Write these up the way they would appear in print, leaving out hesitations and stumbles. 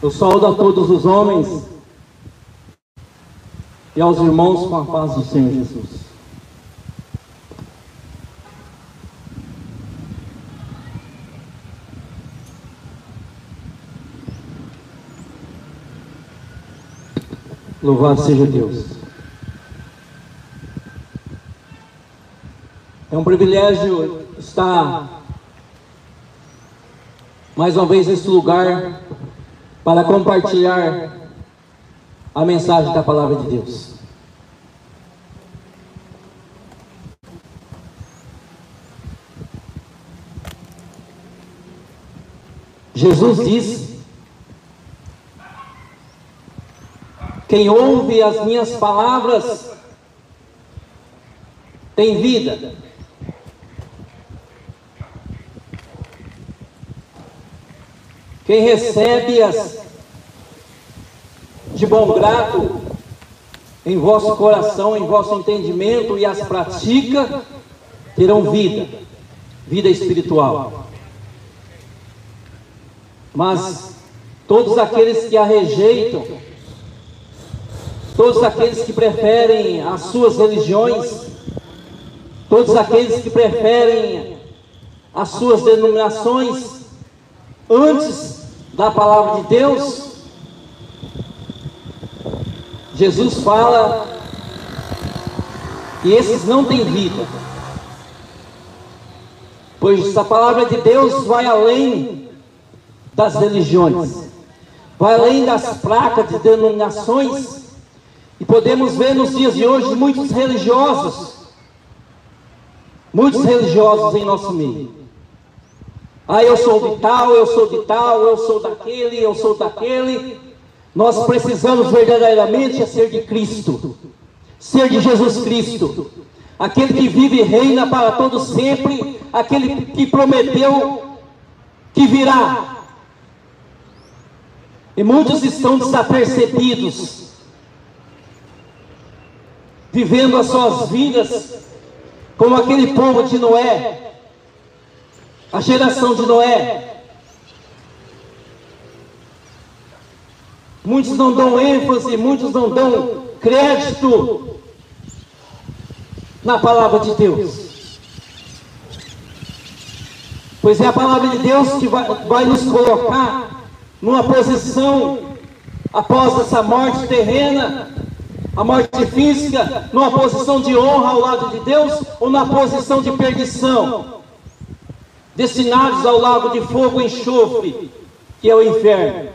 Eu saúdo a todos os homens e aos irmãos com a paz do Senhor Jesus. Louvado seja Deus. É um privilégio estar mais uma vez nesse lugar para compartilhar a mensagem da palavra de Deus. Jesus disse: quem ouve as minhas palavras tem vida. Quem recebe-as de bom grado em vosso coração, em vosso entendimento e as pratica, terão vida, vida espiritual. Mas todos aqueles que a rejeitam, todos aqueles que preferem as suas religiões, todos aqueles que preferem as suas denominações antes da palavra de Deus, Jesus fala que esses não têm vida, pois a palavra de Deus vai além das religiões, vai além das placas de denominações, e podemos ver nos dias de hoje muitos religiosos em nosso meio. Eu sou de tal, eu sou de tal, eu sou daquele, eu sou daquele. Nós precisamos verdadeiramente ser de Cristo, ser de Jesus Cristo, aquele que vive e reina para todo sempre, aquele que prometeu que virá. E muitos estão desapercebidos, vivendo as suas vidas como aquele povo de Noé, a geração de Noé. Muitos não dão ênfase, muitos não dão crédito na palavra de Deus, pois é a palavra de Deus que vai nos colocar numa posição, após essa morte terrena, a morte física, numa posição de honra ao lado de Deus, ou na posição de perdição, destinados ao lago de fogo e enxofre, que é o inferno.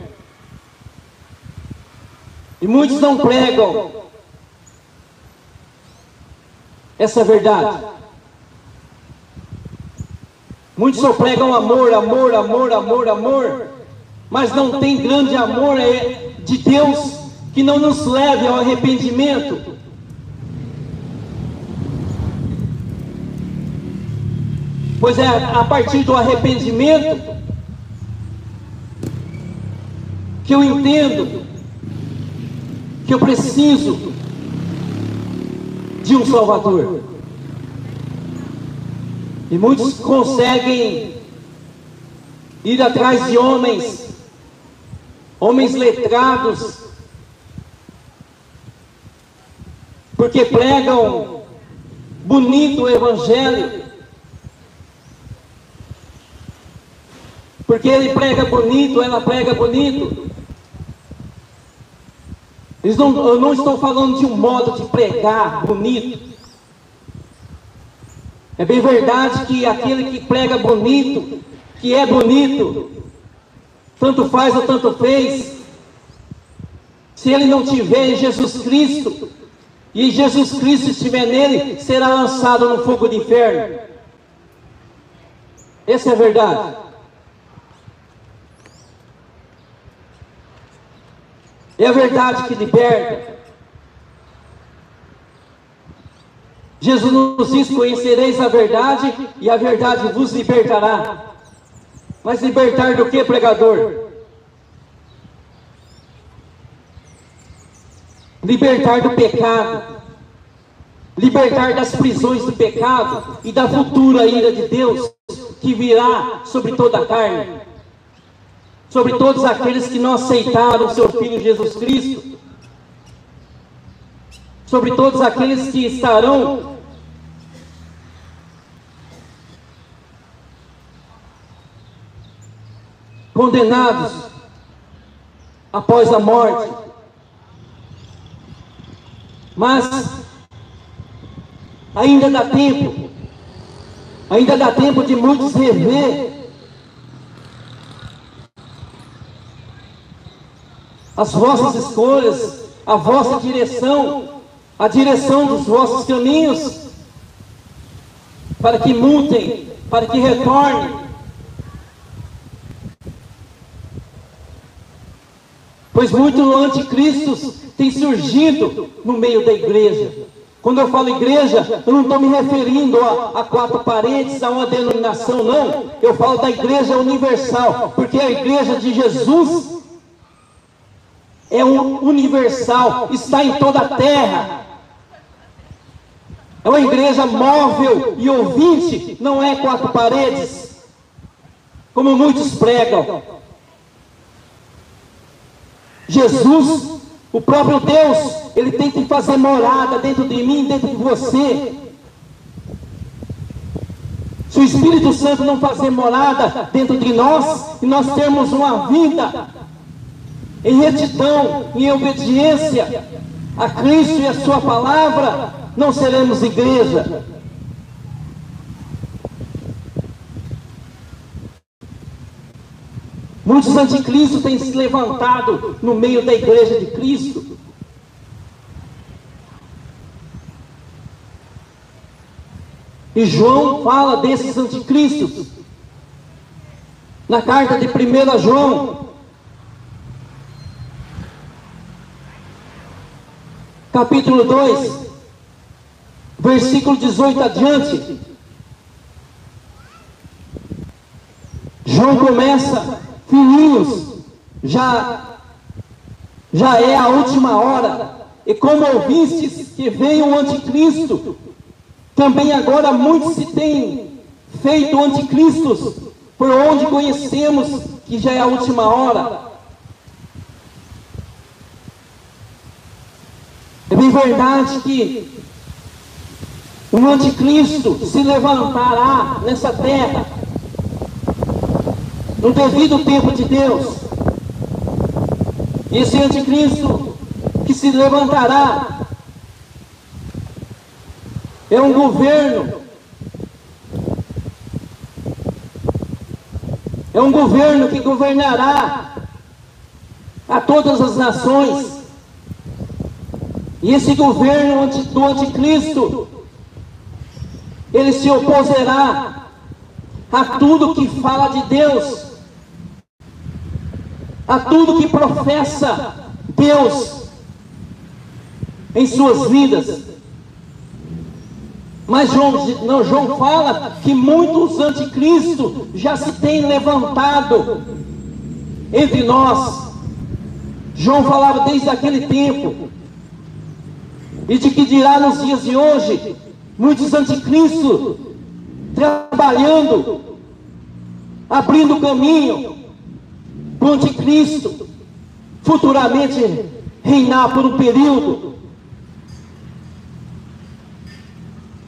E muitos não pregam essa verdade. Muitos só pregam amor, amor, amor, amor, amor, mas não tem grande amor de Deus que não nos leve ao arrependimento. Pois é a partir do arrependimento que eu entendo que eu preciso de um Salvador. E muitos conseguem ir atrás de homens letrados, porque pregam bonito o Evangelho, porque ele prega bonito, ela prega bonito. Eu não estou falando de um modo de pregar bonito. É bem verdade que aquele que prega bonito, que é bonito, tanto faz ou tanto fez, se ele não tiver em Jesus Cristo, e Jesus Cristo estiver nele, será lançado no fogo do inferno. Essa é a verdade. É a verdade que liberta. Jesus nos diz: conhecereis a verdade e a verdade vos libertará. Mas libertar do que, pregador? Libertar do pecado, libertar das prisões do pecado e da futura ira de Deus que virá sobre toda a carne, sobre todos aqueles que não aceitaram o seu Filho Jesus Cristo, sobre todos aqueles que estarão condenados após a morte. Mas ainda dá tempo de muitos rever as vossas escolhas, a vossa direção, a direção dos vossos caminhos, para que mutem, para que retornem. Pois muitos anticristos têm surgido no meio da igreja. Quando eu falo igreja, eu não estou me referindo a 4 paredes, a uma denominação, não. Eu falo da igreja universal, porque a igreja de Jesus é universal, está em toda a terra. É uma igreja móvel e ouvinte, não é 4 paredes, como muitos pregam. Jesus, o próprio Deus, Ele tem que fazer morada dentro de mim, dentro de você. Se o Espírito Santo não fazer morada dentro de nós, e nós termos uma vida em retidão, em obediência a Cristo e a sua palavra, não seremos igreja. Muitos anticristos têm se levantado no meio da igreja de Cristo. E João fala desses anticristos na carta de 1 João, capítulo 2, versículo 18 adiante. João começa: filhinhos, já é a última hora, e como ouvistes que veio o anticristo, também agora muitos se têm feito anticristos, por onde conhecemos que já é a última hora. É bem verdade que o anticristo se levantará nessa terra no devido tempo de Deus. E esse anticristo que se levantará é um governo que governará a todas as nações. E esse governo do anticristo, ele se opuserá a tudo que fala de Deus, a tudo que professa Deus em suas vidas. Mas João fala que muitos anticristos já se têm levantado entre nós. João falava desde aquele tempo, e de que dirá nos dias de hoje, muitos anticristos trabalhando, abrindo caminho para o anticristo futuramente reinar por um período.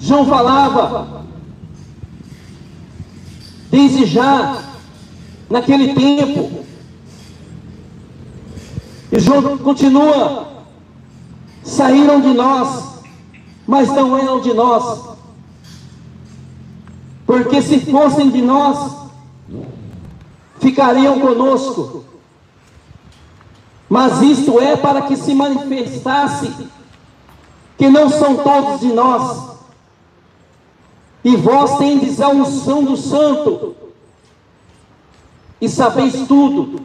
João falava desde já naquele tempo, e João continua: saíram de nós, mas não eram de nós, porque se fossem de nós, ficariam conosco. Mas isto é para que se manifestasse que não são todos de nós. E vós tendes a unção do Santo, e sabeis tudo.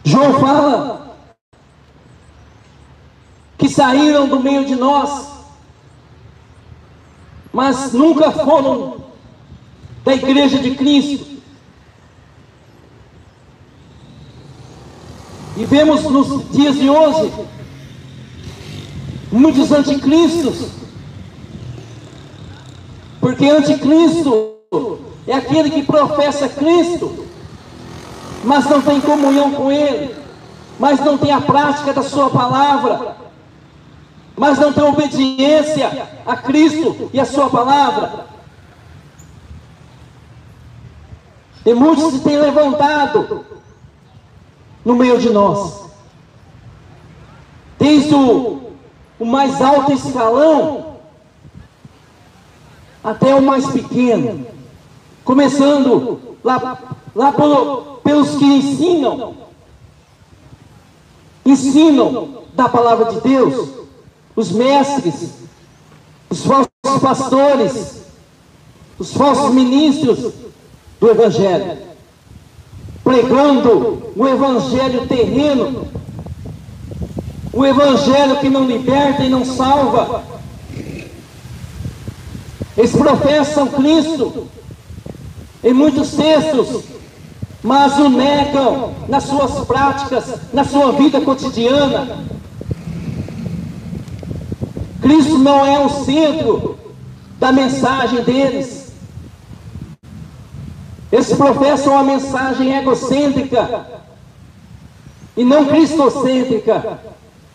João fala que saíram do meio de nós, mas nunca foram da igreja de Cristo. E vemos nos dias de hoje muitos anticristos, porque anticristo é aquele que professa Cristo, mas não tem comunhão com Ele, mas não tem a prática da sua palavra, mas não tem obediência a Cristo e a sua palavra. E muitos se têm levantado no meio de nós, desde o mais alto escalão até o mais pequeno, começando lá pelos que ensinam da palavra de Deus, os mestres, os falsos pastores, os falsos ministros do Evangelho, pregando o Evangelho terreno, o Evangelho que não liberta e não salva. Eles professam Cristo em muitos textos, mas o negam nas suas práticas, na sua vida cotidiana. Cristo não é o centro da mensagem deles. Eles professam uma mensagem egocêntrica e não cristocêntrica.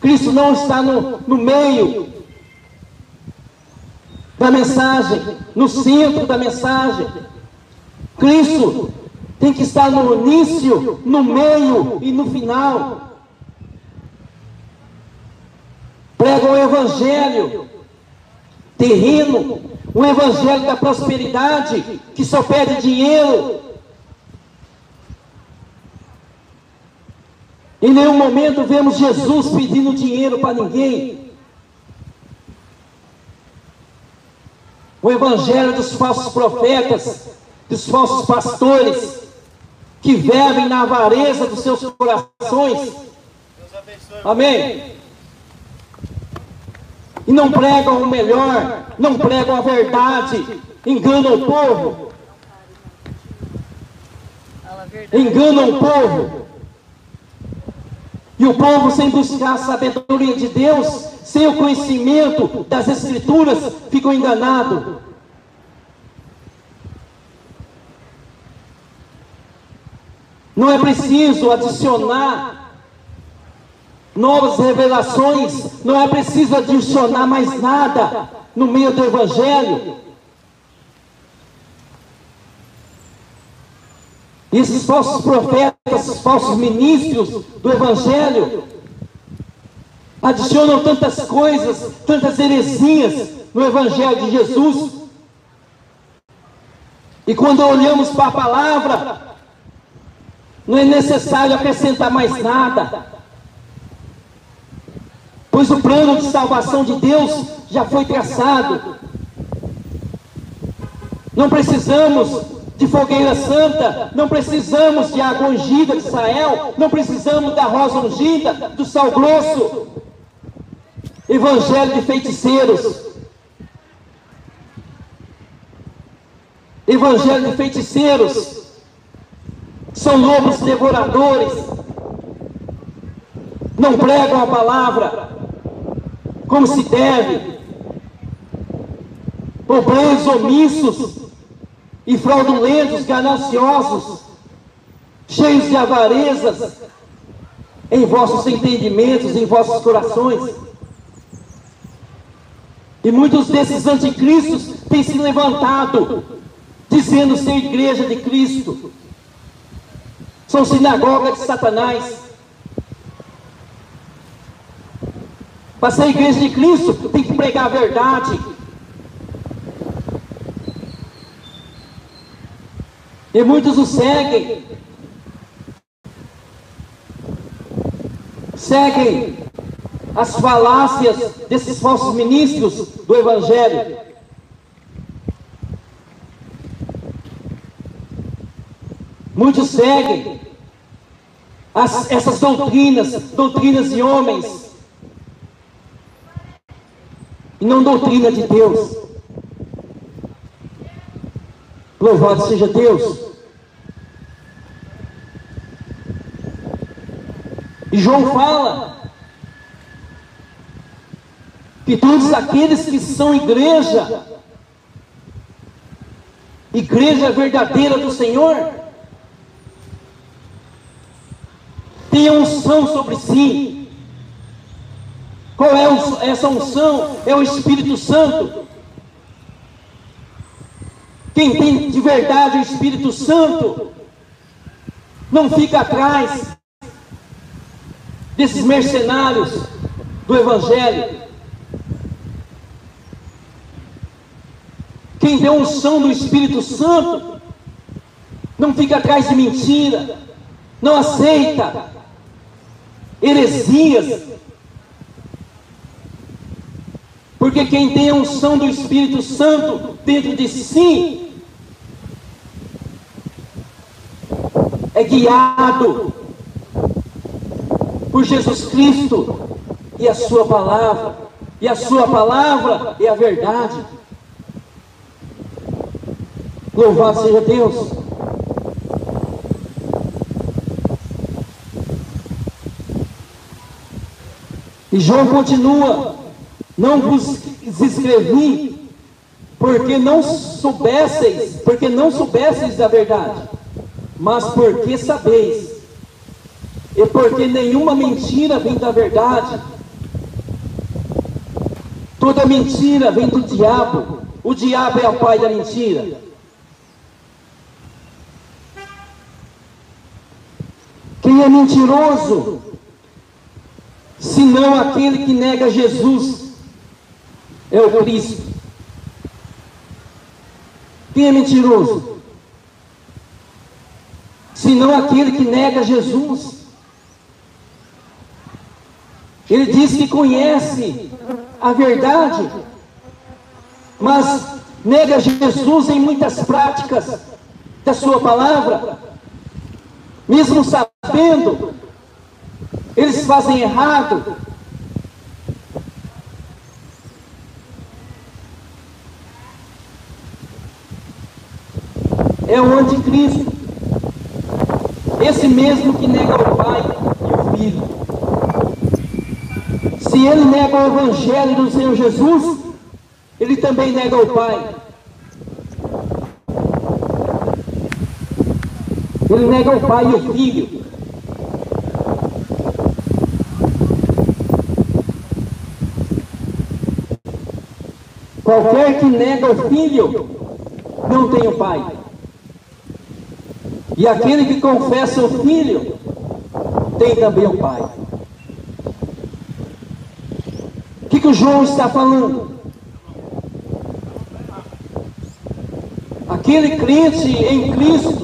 Cristo não está no meio da mensagem, no centro da mensagem. Cristo tem que estar no início, no meio e no final. Pregam o Evangelho terreno, o Evangelho da prosperidade, que só pede dinheiro. Em nenhum momento vemos Jesus pedindo dinheiro para ninguém. O Evangelho dos falsos profetas, dos falsos pastores, que vivem na avareza dos seus corações. Amém? E não pregam o melhor, não pregam a verdade, enganam o povo. Enganam o povo. E o povo, sem buscar a sabedoria de Deus, sem o conhecimento das Escrituras, ficam enganados. Não é preciso adicionar novas revelações, não é preciso adicionar mais nada no meio do Evangelho. E esses falsos profetas, esses falsos ministros do Evangelho, adicionam tantas coisas, tantas heresias no Evangelho de Jesus. E quando olhamos para a palavra, não é necessário acrescentar mais nada, pois o plano de salvação de Deus já foi traçado. Não precisamos de fogueira santa, não precisamos de água ungida de Israel, não precisamos da rosa ungida, do sal grosso. Evangelho de feiticeiros. Evangelho de feiticeiros. São lobos devoradores. Não pregam a palavra como se deve. Obreiros omissos e fraudulentos, gananciosos, cheios de avarezas em vossos entendimentos, em vossos corações. E muitos desses anticristos têm se levantado, dizendo ser igreja de Cristo. São sinagoga de Satanás. Para ser igreja de Cristo, tem que pregar a verdade. E muitos o seguem. Seguem as falácias desses falsos ministros do Evangelho. Muitos seguem essas doutrinas de homens, e não doutrina de Deus. Louvado seja Deus. E João fala que todos aqueles que são igreja igreja verdadeira do Senhor, tem a unção sobre si. Qual é essa unção? É o Espírito Santo. Quem tem de verdade o Espírito Santo não fica atrás desses mercenários do Evangelho. Quem tem a unção do Espírito Santo não fica atrás de mentira, não aceita heresias, porque quem tem a unção do Espírito Santo dentro de si é guiado por Jesus Cristo e a sua palavra, e a sua palavra é a verdade. Louvado seja Deus. E João continua: não vos escrevi porque não soubesseis da verdade, mas porque sabeis, e porque nenhuma mentira vem da verdade. Toda mentira vem do diabo. O diabo é o pai da mentira. Quem é mentiroso, senão aquele que nega Jesus? É o Cristo. Quem é mentiroso? Senão aquele que nega Jesus. Ele diz que conhece a verdade, mas nega Jesus em muitas práticas da sua palavra. Mesmo sabendo, eles fazem errado. É o anticristo, esse mesmo que nega o Pai e o Filho. Se ele nega o Evangelho do Senhor Jesus, ele também nega o Pai. Ele nega o Pai e o Filho. Qualquer que nega o Filho não tem o Pai. E aquele que confessa o Filho tem também o Pai. O que o João está falando? Aquele crente em Cristo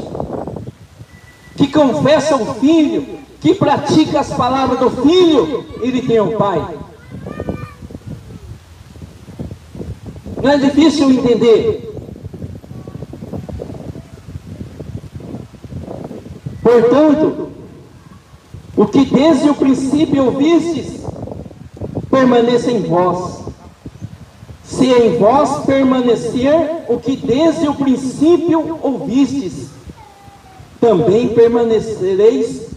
que confessa o Filho, que pratica as palavras do Filho, ele tem o Pai. Não é difícil entender. Portanto, o que desde o princípio ouvistes, permaneça em vós. Se em vós permanecer o que desde o princípio ouvistes, também permanecereis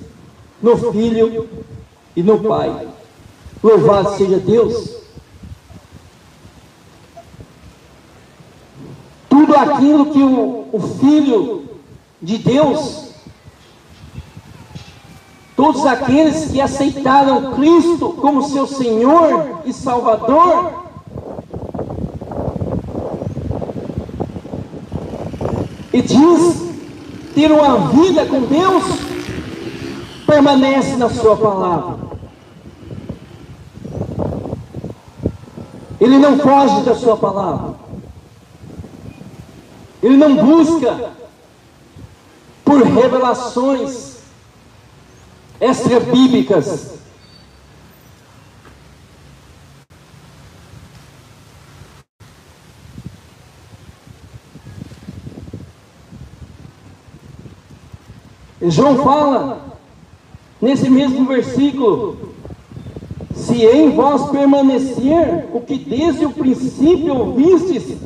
no Filho e no Pai. Louvado seja Deus. Tudo aquilo que o Filho de Deus, todos aqueles que aceitaram Cristo como seu Senhor e Salvador, e diz ter uma vida com Deus, permanece na sua palavra. Ele não foge da sua palavra. Ele não busca por revelações extra-bíblicas. João fala, nesse mesmo versículo, se em vós permanecer o que desde o princípio ouvistes,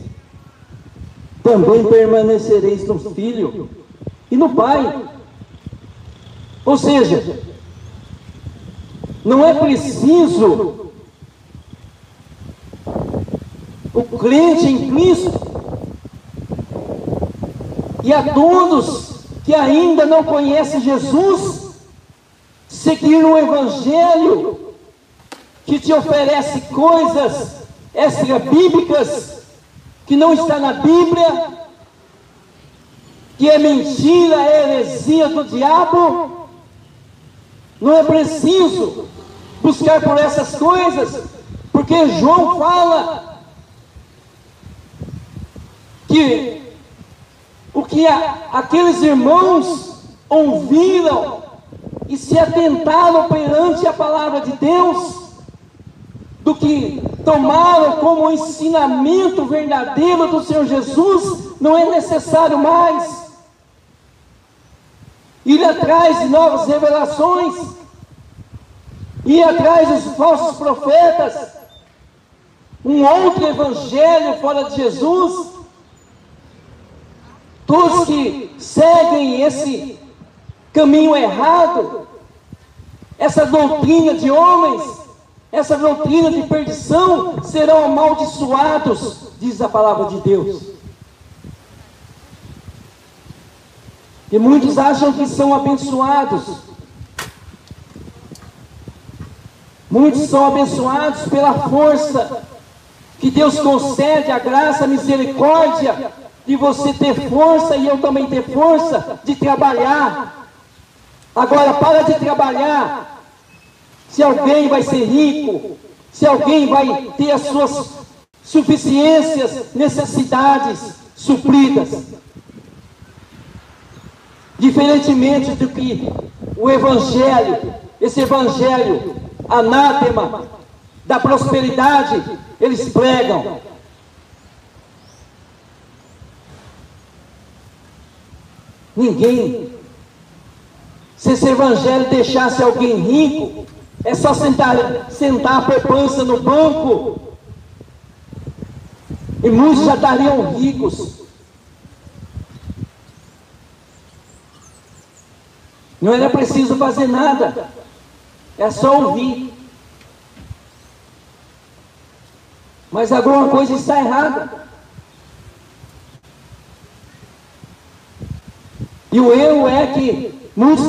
também permanecereis no Filho e no Pai. Ou seja, não é preciso o crente em Cristo e a todos que ainda não conhecem Jesus, seguir um evangelho que te oferece coisas extra-bíblicas que não está na Bíblia, que é mentira, é heresia do diabo. Não é preciso buscar por essas coisas, porque João fala que o que aqueles irmãos ouviram e se atentaram perante a palavra de Deus, do que tomaram como ensinamento verdadeiro do Senhor Jesus, não é necessário mais ir atrás de novas revelações, ir atrás dos falsos profetas, um outro evangelho fora de Jesus. Todos que seguem esse caminho errado, essa doutrina de homens, essa doutrina de perdição, serão amaldiçoados, diz a palavra de Deus. E muitos acham que são abençoados. Muitos são abençoados pela força que Deus concede, a graça, a misericórdia, de você ter força e eu também ter força de trabalhar. Agora, para de trabalhar. Se alguém vai ser rico, se alguém vai ter as suas suficiências, necessidades supridas. Diferentemente do que o evangelho, esse evangelho anátema da prosperidade, eles pregam. Ninguém, se esse evangelho deixasse alguém rico, é só sentar a poupança no banco e muitos já estariam ricos. Não era preciso fazer nada, é só ouvir. Mas alguma coisa está errada. E o erro é que muitos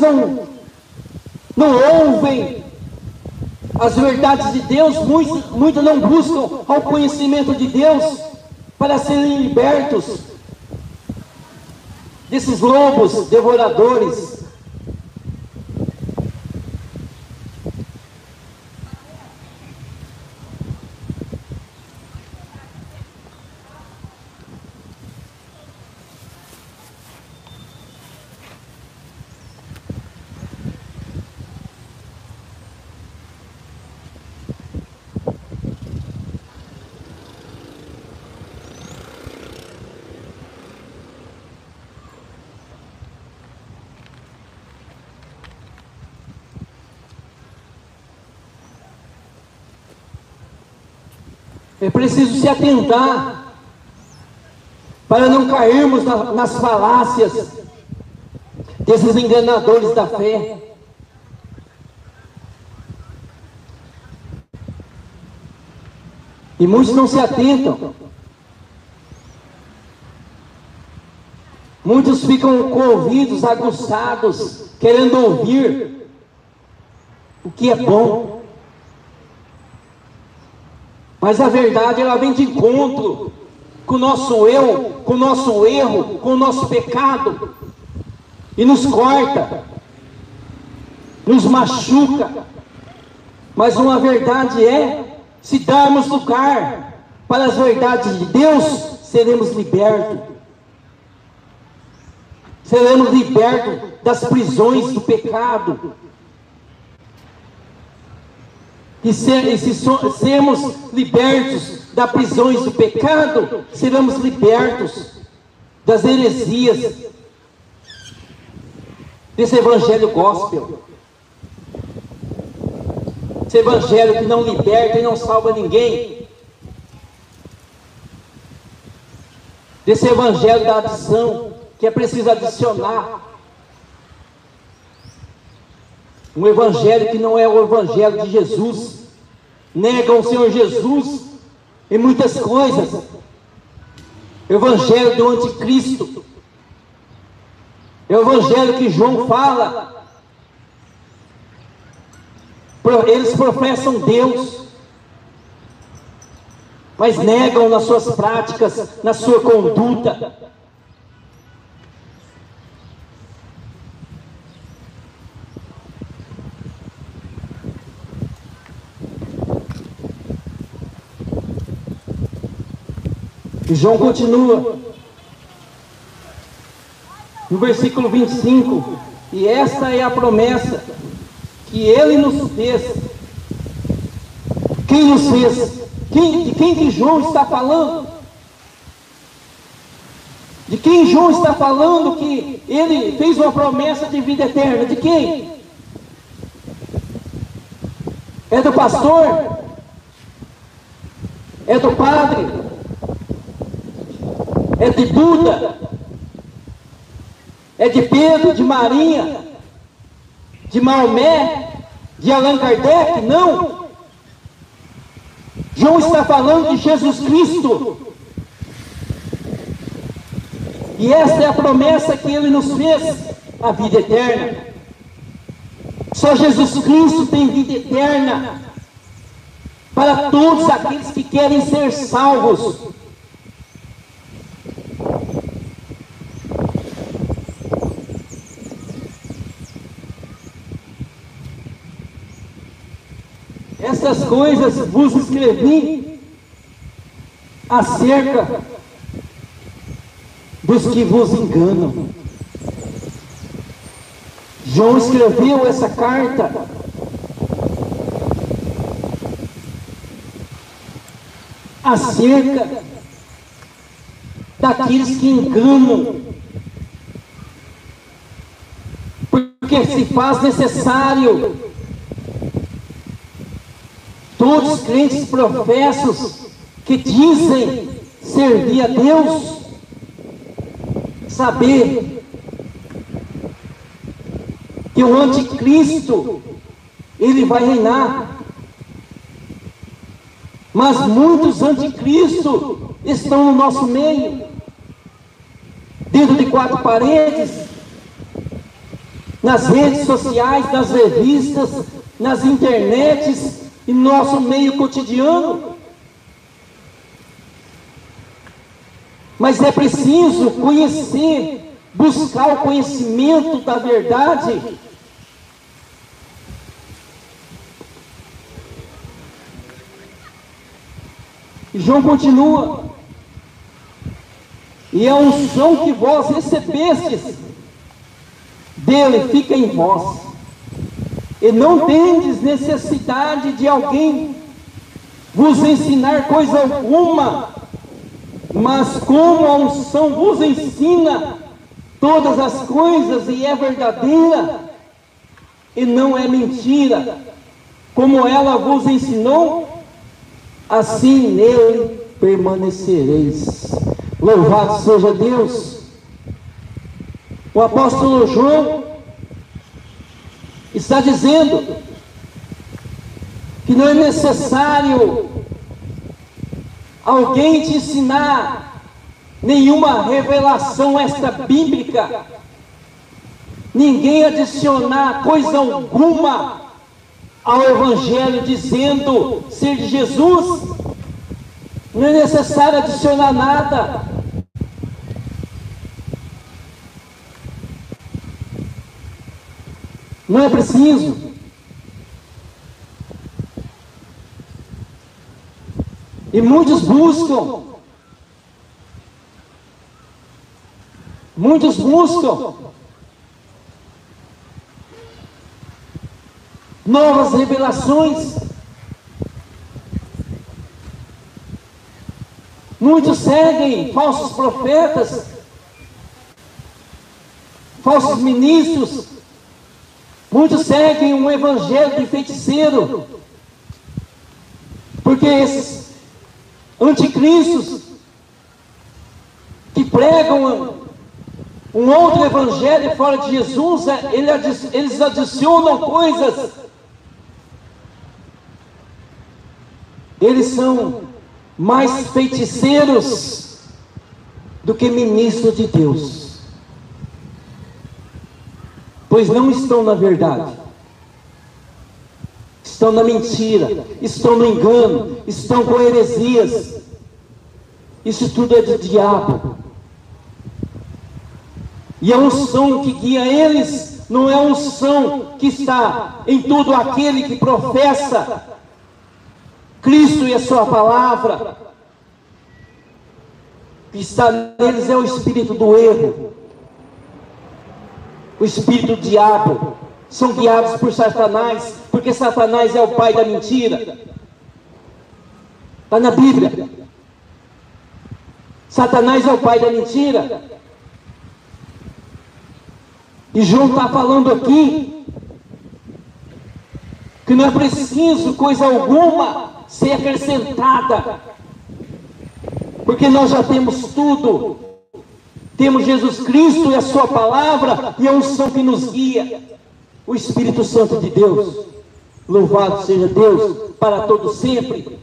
não ouvem as verdades de Deus, muitos não buscam ao conhecimento de Deus para serem libertos desses lobos devoradores. É preciso se atentar para não cairmos nas falácias desses enganadores da fé. E muitos não se atentam. Muitos ficam com ouvidos aguçados, querendo ouvir o que é bom. Mas a verdade, ela vem de encontro com o nosso eu, com o nosso erro, com o nosso pecado, e nos corta, nos machuca. Mas uma verdade é, se darmos lugar para as verdades de Deus, seremos libertos. Seremos libertos das prisões do pecado. E se sermos libertos das prisões do pecado, seremos libertos das heresias desse evangelho gospel. Esse evangelho que não liberta e não salva ninguém. Desse evangelho da adição, que é preciso adicionar. Um evangelho que não é o evangelho de Jesus. Negam o Senhor Jesus em muitas coisas. Evangelho do anticristo. É o evangelho que João fala. Eles professam Deus, mas negam nas suas práticas, na sua conduta. E João continua no versículo 25, e esta é a promessa que ele nos fez. Quem nos fez? De quem que João está falando? De quem João está falando que ele fez uma promessa de vida eterna? De quem? É do pastor? É do padre? É de Buda? É de Pedro, de Marinha, de Maomé, de Allan Kardec? Não! João está falando de Jesus Cristo. E essa é a promessa que ele nos fez, a vida eterna. Só Jesus Cristo tem vida eterna para todos aqueles que querem ser salvos. Essas coisas vos escrevi acerca dos que vos enganam. João escreveu essa carta acerca daqueles que enganam, porque se faz necessário todos os crentes professos que dizem servir a Deus saber que o anticristo ele vai reinar, mas muitos anticristos estão no nosso meio, dentro de quatro paredes, nas redes sociais, nas revistas, nas internets e no nosso meio cotidiano. Mas é preciso conhecer, buscar o conhecimento da verdade. E João continua: e a unção que vós recebestes dele fica em vós, e não tendes necessidade de alguém vos ensinar coisa alguma, mas como a unção vos ensina todas as coisas e é verdadeira e não é mentira, como ela vos ensinou, assim nele permanecereis. Louvado seja Deus! O apóstolo João está dizendo que não é necessário alguém te ensinar nenhuma revelação extra bíblica, ninguém adicionar coisa alguma ao Evangelho dizendo ser de Jesus. Não é necessário adicionar nada. Não é preciso. E muitos buscam novas revelações. Muitos seguem falsos profetas, falsos ministros. Muitos seguem um evangelho de feiticeiro, porque esses anticristos que pregam um outro evangelho fora de Jesus, eles adicionam coisas. Eles são mais feiticeiros do que ministros de Deus. pois não estão na verdade. Estão na mentira, estão no engano, estão com heresias. Isso tudo é de diabo. E a unção que guia eles não é a unção que está em todo aquele que professa Cristo e a sua palavra. O que está neles é o espírito do erro, o espírito do diabo. São guiados por Satanás, porque Satanás é o pai da mentira. Está na Bíblia. Satanás é o pai da mentira. E João está falando aqui que não é preciso coisa alguma ser acrescentada, porque nós já temos tudo. Temos Jesus Cristo e a sua palavra e a unção que nos guia, o Espírito Santo de Deus. Louvado seja Deus para todo sempre.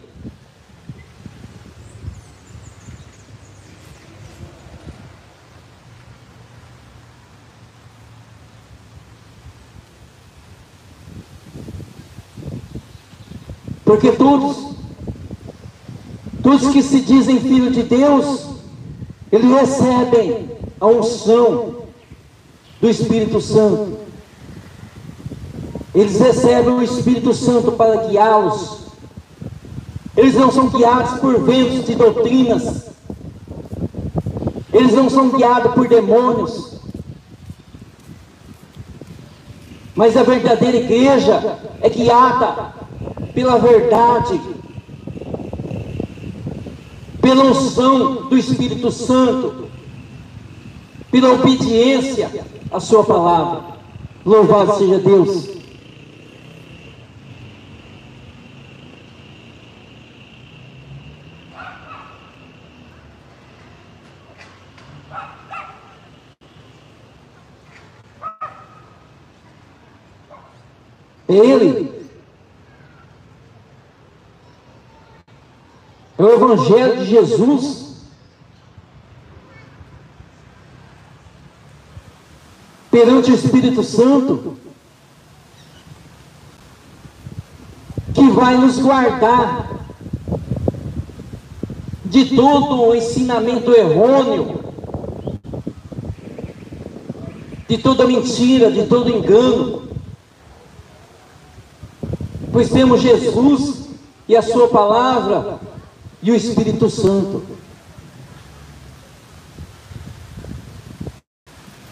Porque todos que se dizem filhos de Deus, eles recebem a unção do Espírito Santo. Eles recebem o Espírito Santo para guiá-los. Eles não são guiados por ventos de doutrinas. Eles não são guiados por demônios. Mas a verdadeira igreja é guiada pela verdade, pela unção do Espírito Santo, pela obediência à sua palavra. Louvado seja Deus. Ele é o Evangelho de Jesus, perante o Espírito Santo, que vai nos guardar de todo o ensinamento errôneo, de toda mentira, de todo engano, pois temos Jesus e a sua palavra e o Espírito Santo.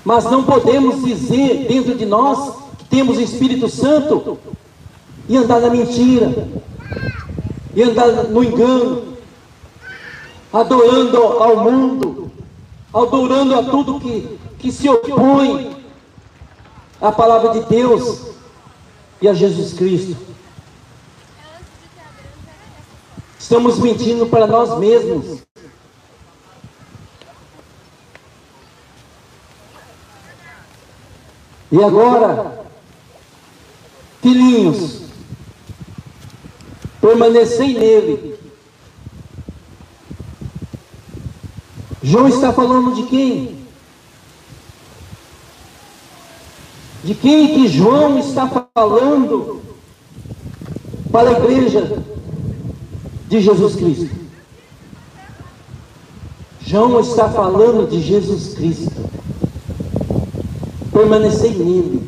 Mas não podemos dizer dentro de nós que temos o Espírito Santo e andar na mentira, e andar no engano, adorando ao mundo, adorando a tudo que se opõe à palavra de Deus e a Jesus Cristo. Estamos mentindo para nós mesmos. E agora, filhinhos, permanecei nele. João está falando de quem? De quem que João está falando para a igreja de Jesus Cristo? João está falando de Jesus Cristo. Permanecer nele.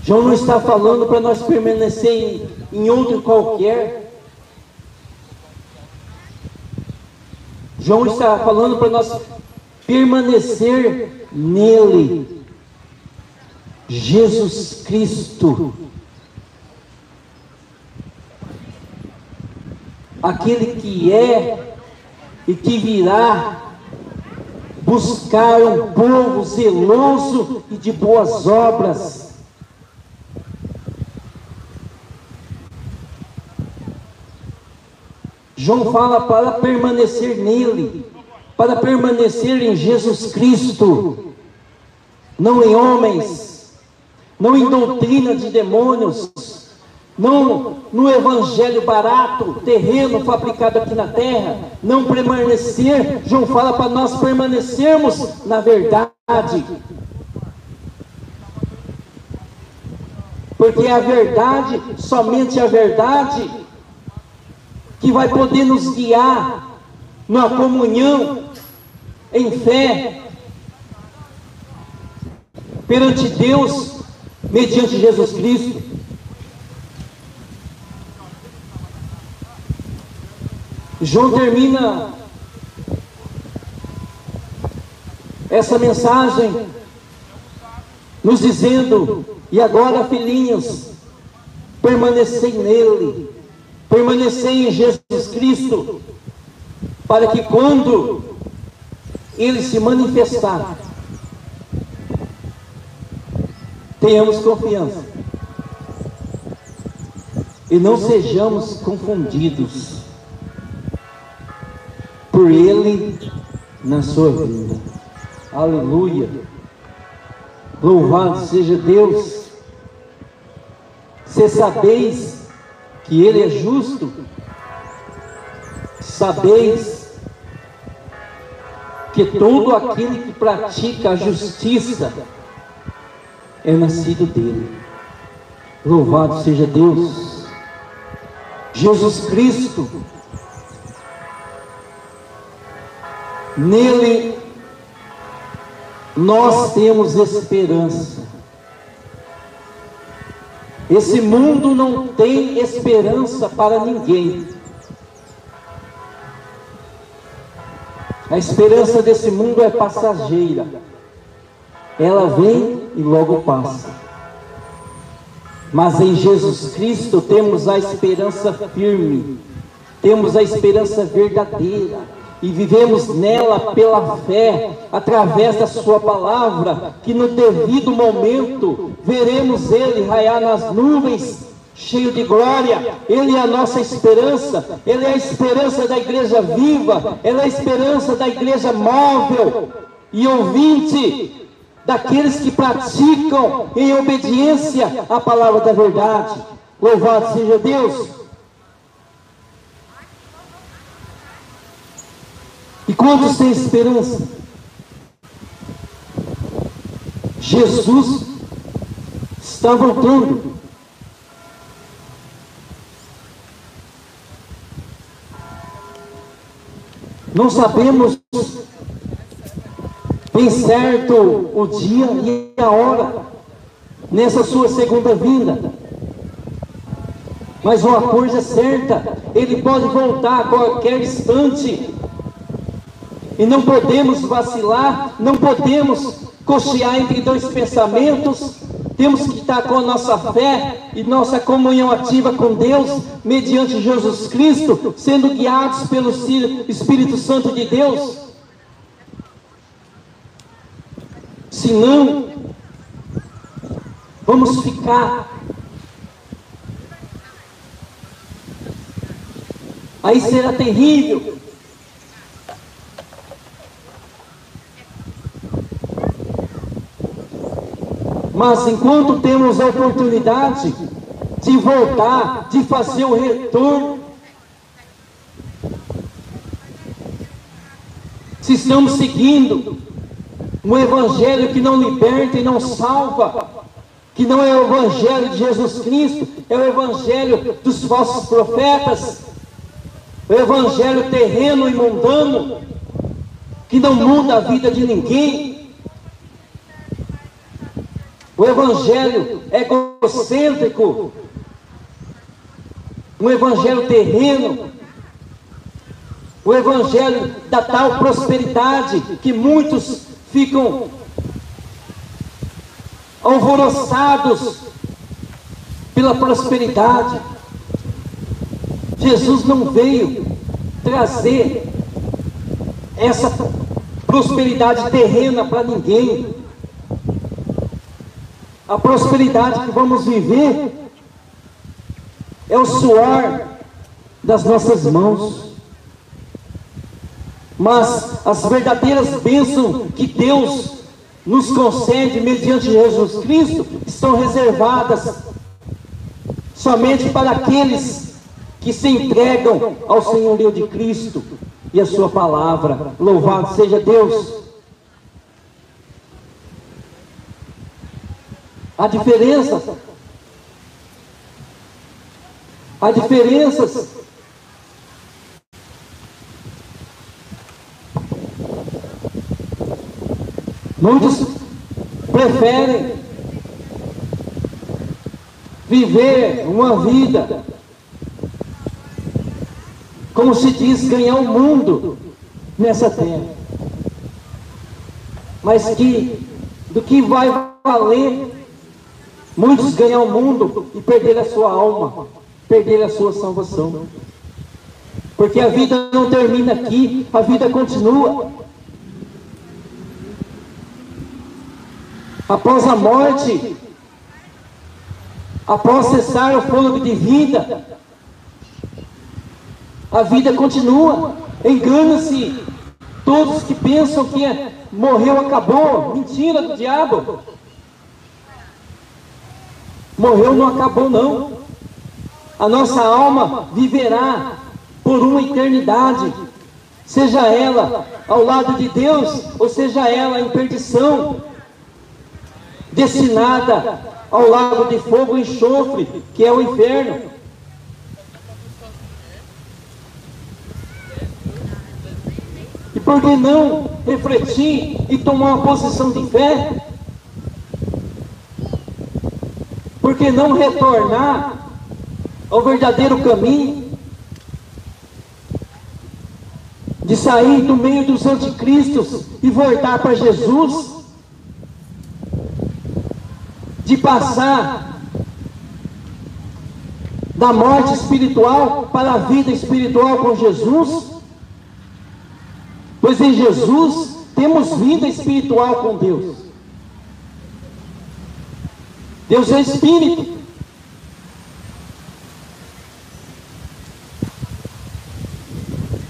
João não está falando para nós permanecer em outro qualquer. João está falando para nós permanecer nele. Jesus Cristo. Aquele que é e que virá buscar um povo zeloso e de boas obras. João fala para permanecer nele, para permanecer em Jesus Cristo, não em homens, não em doutrina de demônios, não no evangelho barato, terreno, fabricado aqui na terra. Não permanecer, João fala para nós permanecermos na verdade. porque é a verdade, somente a verdade, que vai poder nos guiar numa comunhão em fé perante Deus, mediante Jesus Cristo. João termina essa mensagem nos dizendo: e agora, filhinhos, permanecei nele, permanecei em Jesus Cristo, para que quando ele se manifestar, tenhamos confiança e não sejamos confundidos por ele na sua vida. Aleluia! Louvado seja Deus! Se sabeis que ele é justo, sabeis que todo aquele que pratica a justiça é nascido dele. Louvado seja Deus! Jesus Cristo, nele nós temos esperança. Esse mundo não tem esperança para ninguém. A esperança desse mundo é passageira. Ela vem e logo passa. Mas em Jesus Cristo temos a esperança firme, temos a esperança verdadeira, e vivemos nela pela fé, através da sua palavra, que no devido momento veremos ele raiar nas nuvens, cheio de glória. Ele é a nossa esperança, ele é a esperança da igreja viva, ele é a esperança da igreja móvel e ouvinte, daqueles que praticam em obediência à palavra da verdade. Louvado seja Deus! E quantos têm esperança? Jesus está voltando. Não sabemos bem certo o dia e a hora nessa sua segunda vinda, mas uma coisa é certa: ele pode voltar a qualquer instante. E não podemos vacilar, não podemos cochear entre dois pensamentos. Temos que estar com a nossa fé e nossa comunhão ativa com Deus, mediante Jesus Cristo, sendo guiados pelo Espírito Santo de Deus. Senão, vamos ficar. Aí será terrível. Mas enquanto temos a oportunidade de voltar, de fazer o retorno, se estamos seguindo um evangelho que não liberta e não salva, que não é o evangelho de Jesus Cristo, é o evangelho dos falsos profetas, o evangelho terreno e mundano, que não muda a vida de ninguém, o evangelho egocêntrico, um evangelho terreno, o evangelho da tal prosperidade que muitos ficam alvoroçados pela prosperidade. Jesus não veio trazer essa prosperidade terrena para ninguém. A prosperidade que vamos viver é o suor das nossas mãos. Mas as verdadeiras bênçãos que Deus nos concede mediante Jesus Cristo estão reservadas somente para aqueles que se entregam ao senhorio de Cristo e a sua palavra. Louvado seja Deus! A diferença Há diferenças. Muitos preferem viver uma vida, como se diz, ganhar o mundo nessa terra. Mas do que vai valer muitos ganhar o mundo e perder a sua alma, perder a sua salvação? Porque a vida não termina aqui, a vida continua. Após a morte, após cessar o fôlego de vida, a vida continua. Engana-se todos que pensam que morreu, acabou. Mentira do diabo. Morreu, não acabou não. A nossa alma viverá por uma eternidade, seja ela ao lado de Deus, ou seja ela em perdição, destinada ao lago de fogo e enxofre, que é o inferno. E por que não refletir e tomar uma posição de fé? Por que não retornar ao verdadeiro caminho? De sair do meio dos anticristos e voltar para Jesus? De passar da morte espiritual para a vida espiritual com Jesus? Pois em Jesus temos vida espiritual com Deus. Deus é Espírito.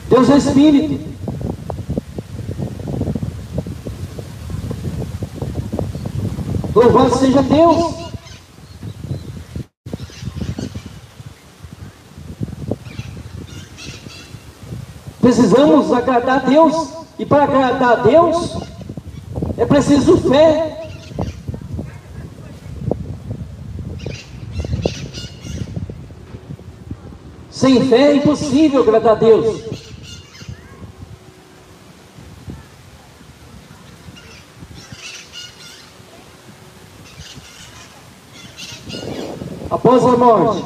Deus é Espírito. Louvado seja Deus. Precisamos agradar a Deus. E para agradar a Deus, é preciso fé. Sem fé é impossível agradar a Deus. Após a morte,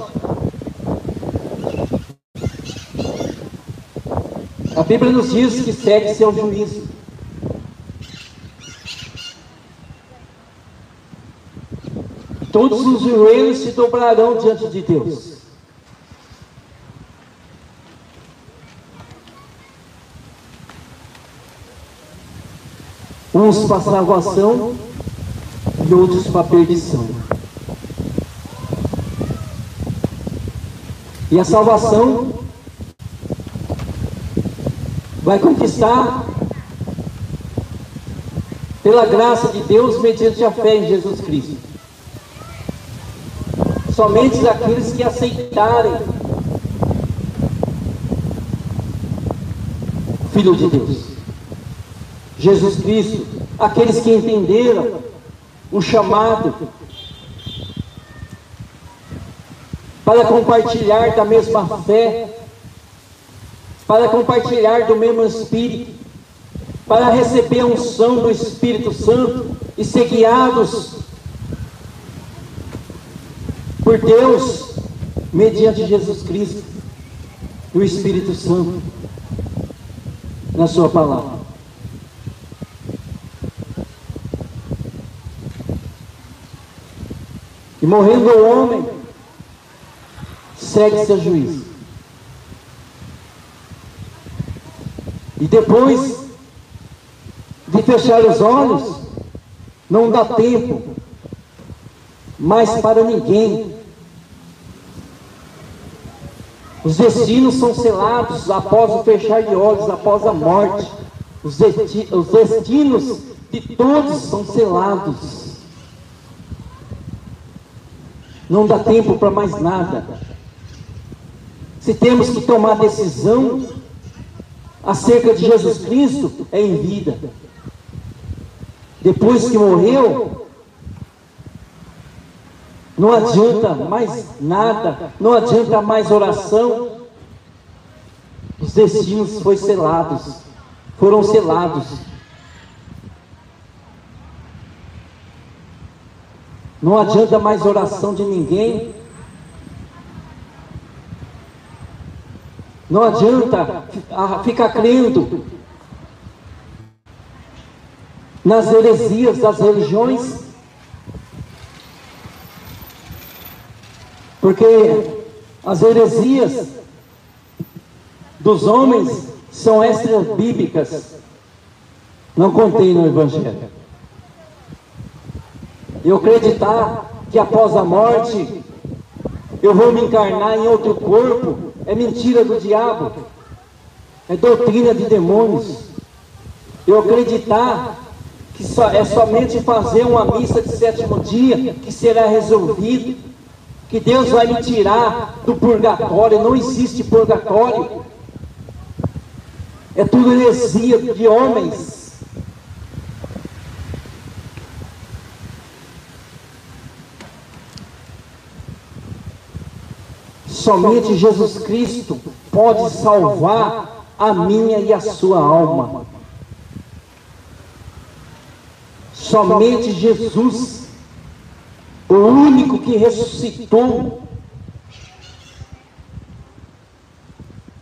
a Bíblia nos diz que segue-se ao juízo. Todos os joelhos se dobrarão diante de Deus. Uns para a salvação e outros para a perdição. E a salvação vai conquistar pela graça de Deus mediante a fé em Jesus Cristo. Somente aqueles que aceitarem o Filho de Deus, Jesus Cristo, aqueles que entenderam o chamado para compartilhar da mesma fé, para compartilhar do mesmo Espírito, para receber a unção do Espírito Santo e ser guiados por Deus, mediante Jesus Cristo e o Espírito Santo, na sua palavra. E morrendo o homem, segue-se a juízo. E depois de fechar os olhos, não dá tempo mais para ninguém. Os destinos são selados após o fechar de olhos, após a morte. Os destinos de todos são selados. Não dá tempo para mais nada. Se temos que tomar decisão acerca de Jesus Cristo, é em vida. Depois que morreu, Não adianta mais nada, não adianta mais oração. Os destinos foram selados. Não adianta mais oração de ninguém. Não adianta ficar crendo nas heresias das religiões, porque as heresias dos homens são extra-bíblicas, não contém no Evangelho. Eu acreditar que após a morte eu vou me encarnar em outro corpo é mentira do diabo, é doutrina de demônios. Eu acreditar que é somente fazer uma missa de 7º dia que será resolvido, que Deus vai me tirar do purgatório. Não existe purgatório, é tudo heresia de homens. Somente Jesus Cristo pode salvar a minha e a sua alma. Somente Jesus, o único que ressuscitou.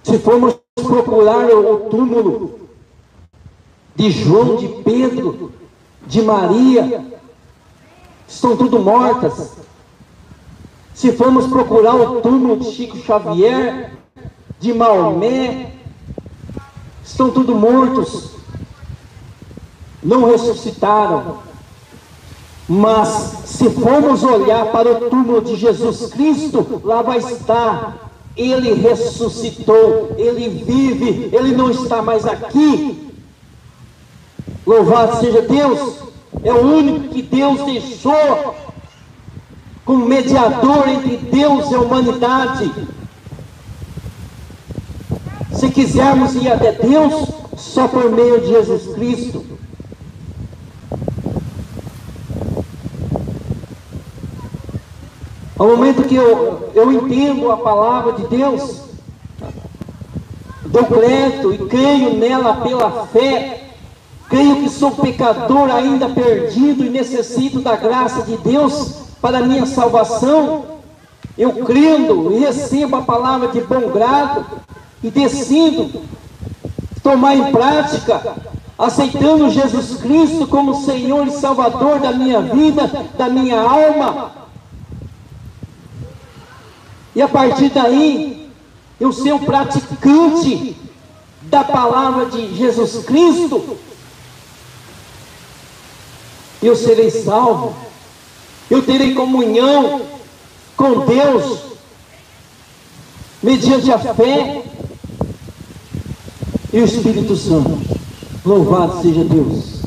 Se formos procurar o túmulo de João, de Pedro, de Maria, estão tudo mortas. Se formos procurar o túmulo de Chico Xavier, de Maomé, estão tudo mortos, não ressuscitaram. Mas se formos olhar para o túmulo de Jesus Cristo, lá vai estar: Ele ressuscitou, Ele vive, Ele não está mais aqui. Louvado seja Deus! É o único que Deus deixou como mediador entre Deus e a humanidade. Se quisermos ir até Deus, só por meio de Jesus Cristo. Ao momento que eu entendo a palavra de Deus, dou crédito e creio nela pela fé, creio que sou pecador ainda perdido e necessito da graça de Deus para a minha salvação. Eu crendo e recebo a palavra de bom grado e decido tomar em prática, aceitando Jesus Cristo como Senhor e Salvador da minha vida, da minha alma. E a partir daí, eu ser um praticante da palavra de Jesus Cristo, eu serei salvo. Eu terei comunhão com Deus, mediante a fé e o Espírito Santo. Louvado seja Deus!